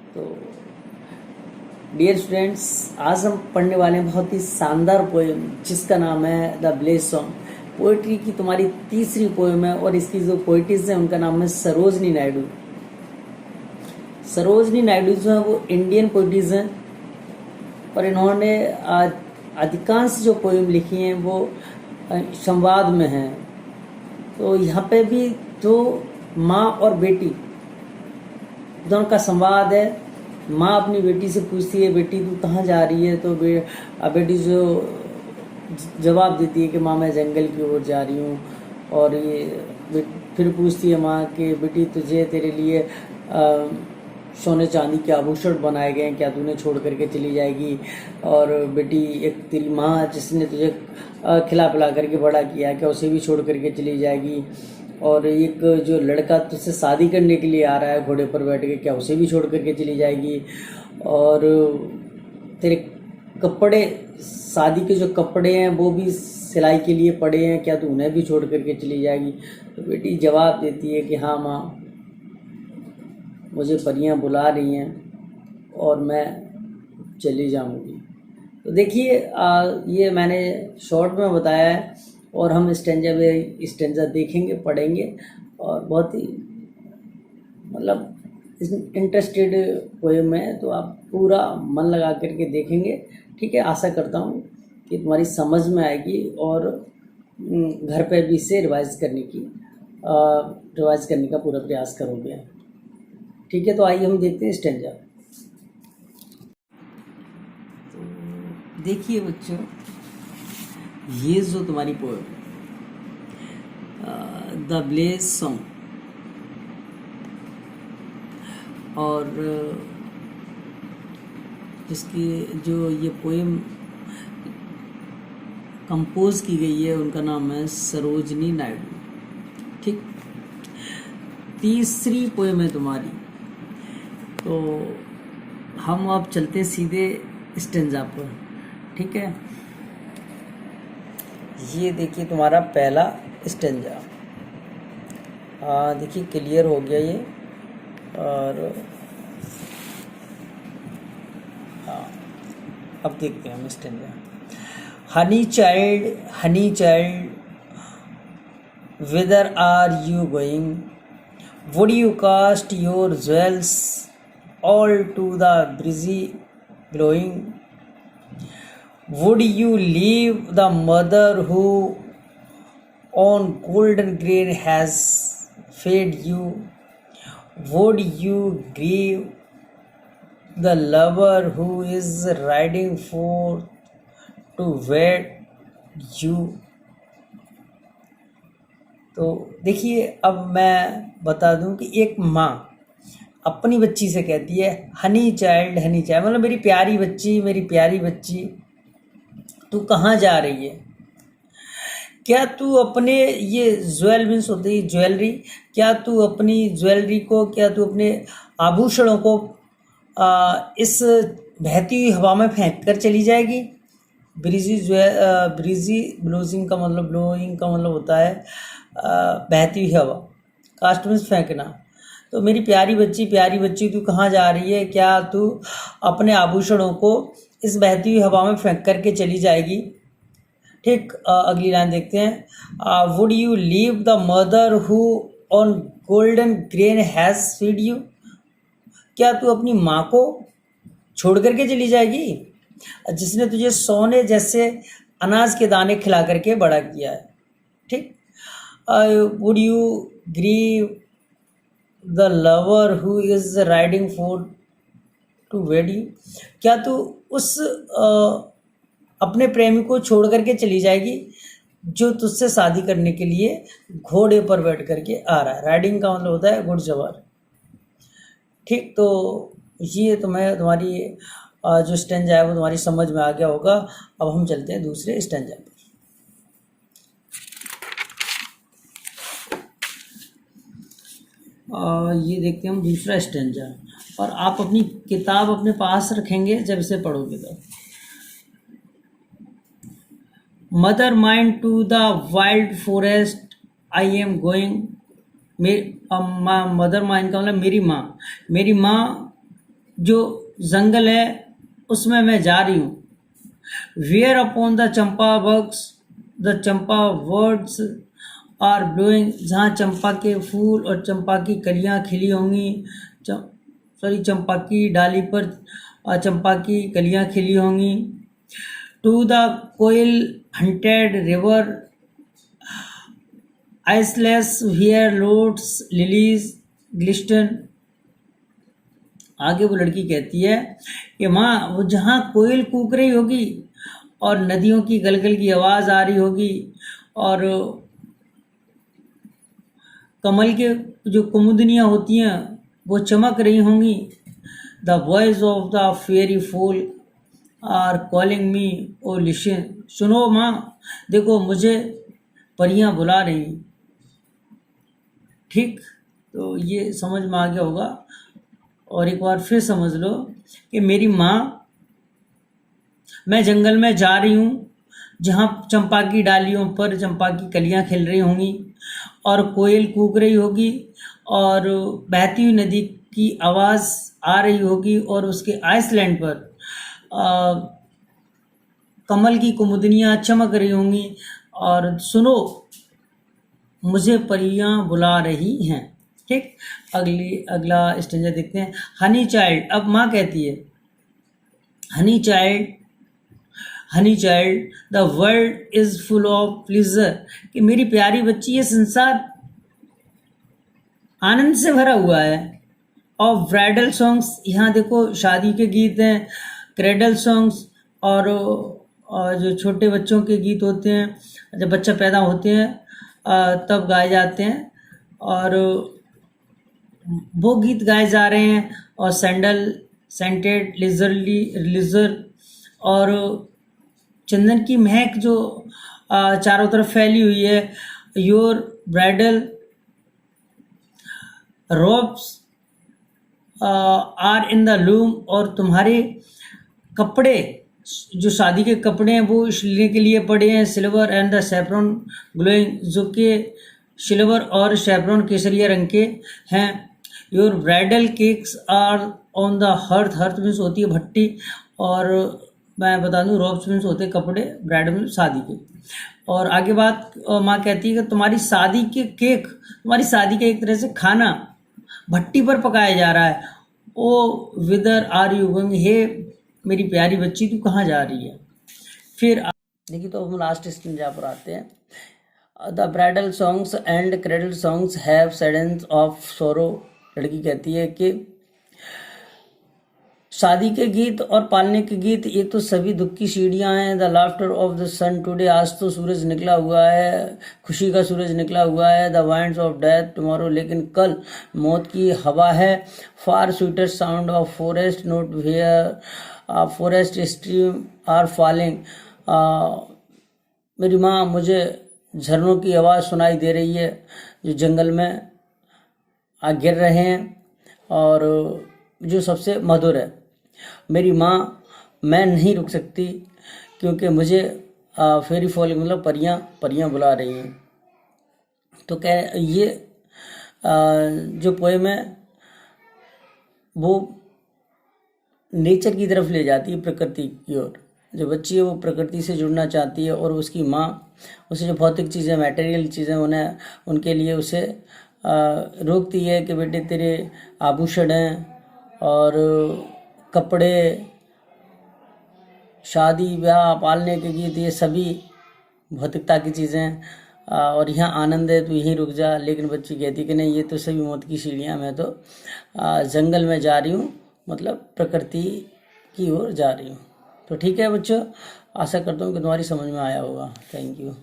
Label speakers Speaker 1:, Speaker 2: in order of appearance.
Speaker 1: तो dear students, आज हम पढ़ने वाले हैं बहुत ही शानदार पोएम जिसका नाम है द ब्लेज सॉन्ग। पोएट्री की तुम्हारी तीसरी पोएम है और इसकी जो पोइटिस है उनका नाम है सरोजनी नायडू। सरोजनी नायडू जो है वो इंडियन पोइटिस हैं और इन्होंने अधिकांश जो पोएम लिखी हैं वो संवाद में हैं। तो यहाँ पे भी जो माँ और बेटी दोनों का संवाद है। माँ अपनी बेटी से पूछती है, बेटी तू कहाँ जा रही है? तो बेटी जो जवाब देती है कि माँ मैं जंगल की ओर जा रही हूँ। और ये फिर पूछती है माँ कि बेटी तुझे तेरे लिए सोने चांदी के आभूषण बनाए गए हैं, क्या तूने छोड़ करके चली जाएगी? और बेटी एक तेरी माँ जिसने तुझे खिला पिला करके बड़ा किया, क्या उसे भी छोड़ करके चली जाएगी? और एक जो लड़का तुझसे शादी करने के लिए आ रहा है घोड़े पर बैठ के, क्या उसे भी छोड़ करके चली जाएगी? और तेरे कपड़े, शादी के जो कपड़े हैं वो भी सिलाई के लिए पड़े हैं, क्या तू उन्हें भी छोड़ करके चली जाएगी? तो बेटी जवाब देती है कि हाँ माँ, मुझे परियां बुला रही हैं और मैं चली जाऊंगी। तो देखिए ये मैंने शॉर्ट में बताया है और हम स्टेंजा देखेंगे, पढ़ेंगे और बहुत ही मतलब इंटरेस्टेड पोएम है, तो आप पूरा मन लगा करके देखेंगे। ठीक है, आशा करता हूँ कि तुम्हारी समझ में आएगी और घर पे भी इसे रिवाइज करने का पूरा प्रयास करोगे। ठीक है, तो आइए हम देखते हैं स्टेंजा। तो देखिए बच्चों, ये जो तुम्हारी पोएम द ब्लेज सॉन्ग, और जिसकी जो ये पोएम कंपोज की गई है उनका नाम है सरोजनी नायडू। ठीक, तीसरी पोएम है तुम्हारी। तो हम अब चलते सीधे स्टेंजा पर। ठीक है, ये देखिए तुम्हारा पहला स्टेंजा। देखिए क्लियर हो गया ये। और हाँ, अब देखते हैं हम stanza. Honey child, whither are you going? Would you cast your jewels all to the breezy blowing? Would you leave the mother who on golden grain has fed you? Would you grieve the lover who is riding forth to wed you? तो देखिए, अब मैं बता दूं कि एक माँ अपनी बच्ची से कहती है हनी चाइल्ड, मतलब मेरी प्यारी बच्ची तू कहाँ जा रही है? क्या तू अपने ये ज्वेल मीन्स होती है ज्वेलरी, क्या तू अपनी ज्वेलरी को, क्या तू अपने आभूषणों को इस बहती हुई हवा में फेंक कर चली जाएगी? ब्लोइंग का मतलब होता है बहती हुई हवा, कास्ट मीन्स फेंकना। तो मेरी प्यारी बच्ची तू कहाँ जा रही है? क्या तू अपने आभूषणों को इस बहती हुई हवा में फेंक करके चली जाएगी? ठीक, अगली लाइन देखते हैं। Would you leave the mother who on golden grain has feed you? क्या तू अपनी माँ को छोड़ करके चली जाएगी जिसने तुझे सोने जैसे अनाज के दाने खिला करके बड़ा किया है? ठीक, would you grieve the lover who is riding forth to wed you? क्या तू उस अपने प्रेमी को छोड़ करके चली जाएगी जो तुझसे शादी करने के लिए घोड़े पर बैठ करके आ रहा है? राइडिंग का मतलब होता है घुड़सवार। ठीक, तो ये तुम्हारी जो स्टेंजा है वो तुम्हारी समझ में आ गया होगा। अब हम चलते हैं दूसरे स्टेंजा पर। ये देखते हैं हम दूसरा स्टेंजा, और आप अपनी किताब अपने पास रखेंगे जब इसे पढ़ोगे तो। Mother mine to the wild forest I am going. Mother mine का मतलब मेरी माँ जो जंगल है उसमें मैं जा रही हूँ। Where upon the champa buds the champa words are blowing, जहाँ चंपा के फूल और चंपा की कलियाँ खिली होंगी, चंपा की डाली पर चंपा की कलियाँ खिली होंगी। To the koel haunted river isles here lotus lilies glisten. आगे वो लड़की कहती है कि माँ, वो जहाँ कोयल कूक रही होगी और नदियों की गलगल की आवाज़ आ रही होगी और कमल के जो कुमुदनियाँ होती हैं वो चमक रही होंगी। The voice of the fairy flute are calling me O listen. सुनो माँ, देखो मुझे परियां बुला रही। ठीक, तो ये समझ में आ गया होगा। और एक बार फिर समझ लो कि मेरी माँ, मैं जंगल में जा रही हूँ जहाँ चंपा की डालियों पर चंपा की कलियाँ खिल रही होंगी और कोयल कूक रही होगी और बहती हुई नदी की आवाज़ आ रही होगी और उसके आइसलैंड पर कमल की कुमुदनियाँ चमक रही होंगी और सुनो, मुझे परियां बुला रही हैं। ठीक, अगला स्टेंजा देखते हैं। हनी चाइल्ड, अब माँ कहती है honey child the world is full of pleaser, कि मेरी प्यारी बच्ची, ये संसार आनंद से भरा हुआ है। ऑफ ब्राइडल सॉन्ग्स, यहाँ देखो शादी के गीत हैं, क्रेडल सॉन्ग्स और जो छोटे बच्चों के गीत होते हैं जब बच्चा पैदा होते हैं तब गाए जाते हैं और वो गीत गाए जा रहे हैं। और सेंटेड लिजर और चंदन की महक जो चारों तरफ फैली हुई है। Your bridal robes are in the loom, और तुम्हारे कपड़े जो शादी के कपड़े हैं वो सिलने के लिए पड़े हैं। Silver and the saffron glowing, जो कि सिल्वर और सैफ्रॉन केसरिया रंग के हैं। Your bridal cakes are on the hearth, hearth means होती है भट्टी, और मैं बता दूं रोब्स मीन्स होते हैं कपड़े, ब्राइडल मीन्स शादी के। और आगे बात माँ कहती है कि तुम्हारी शादी के केक, तुम्हारी शादी का एक तरह से खाना भट्टी पर पकाया जा रहा है। ओ विदर आर यू गोइंग, हे मेरी प्यारी बच्ची तू कहाँ जा रही है। फिर देखिए, तो हम लास्ट स्टेंजा पर आते हैं। The bridal songs and cradle songs have cadence of sorrow. लड़की कहती है कि शादी के गीत और पालने के गीत ये तो सभी दुख की सीढ़ियाँ हैं। The laughter of the sun today, आज तो सूरज निकला हुआ है, खुशी का सूरज निकला हुआ है। The winds of death tomorrow, लेकिन कल मौत की हवा है। Far sweeter sound of forest note here forest stream are falling. मेरी माँ, मुझे झरनों की आवाज़ सुनाई दे रही है जो जंगल में गिर रहे हैं और जो सबसे मधुर है। मेरी माँ, मैं नहीं रुक सकती क्योंकि मुझे फेरी फॉलिंग मतलब परियां बुला रही हैं। तो ये जो पोएम है वो नेचर की तरफ ले जाती है, प्रकृति की ओर। जो बच्ची है वो प्रकृति से जुड़ना चाहती है और उसकी माँ उसे जो भौतिक चीज़ें, मटेरियल चीज़ें उनके लिए उसे रोकती है कि बेटे तेरे आभूषण हैं और कपड़े, शादी ब्याह, पालने के गीत, ये सभी भौतिकता की चीज़ें और यहाँ आनंद है, तू यहीं रुक जा। लेकिन बच्ची कहती कि नहीं, ये तो सभी मौत की सीढ़ियाँ, मैं तो जंगल में जा रही हूँ, मतलब प्रकृति की ओर जा रही हूँ। तो ठीक है बच्चों, आशा करता हूँ कि तुम्हारी समझ में आया होगा। Thank you.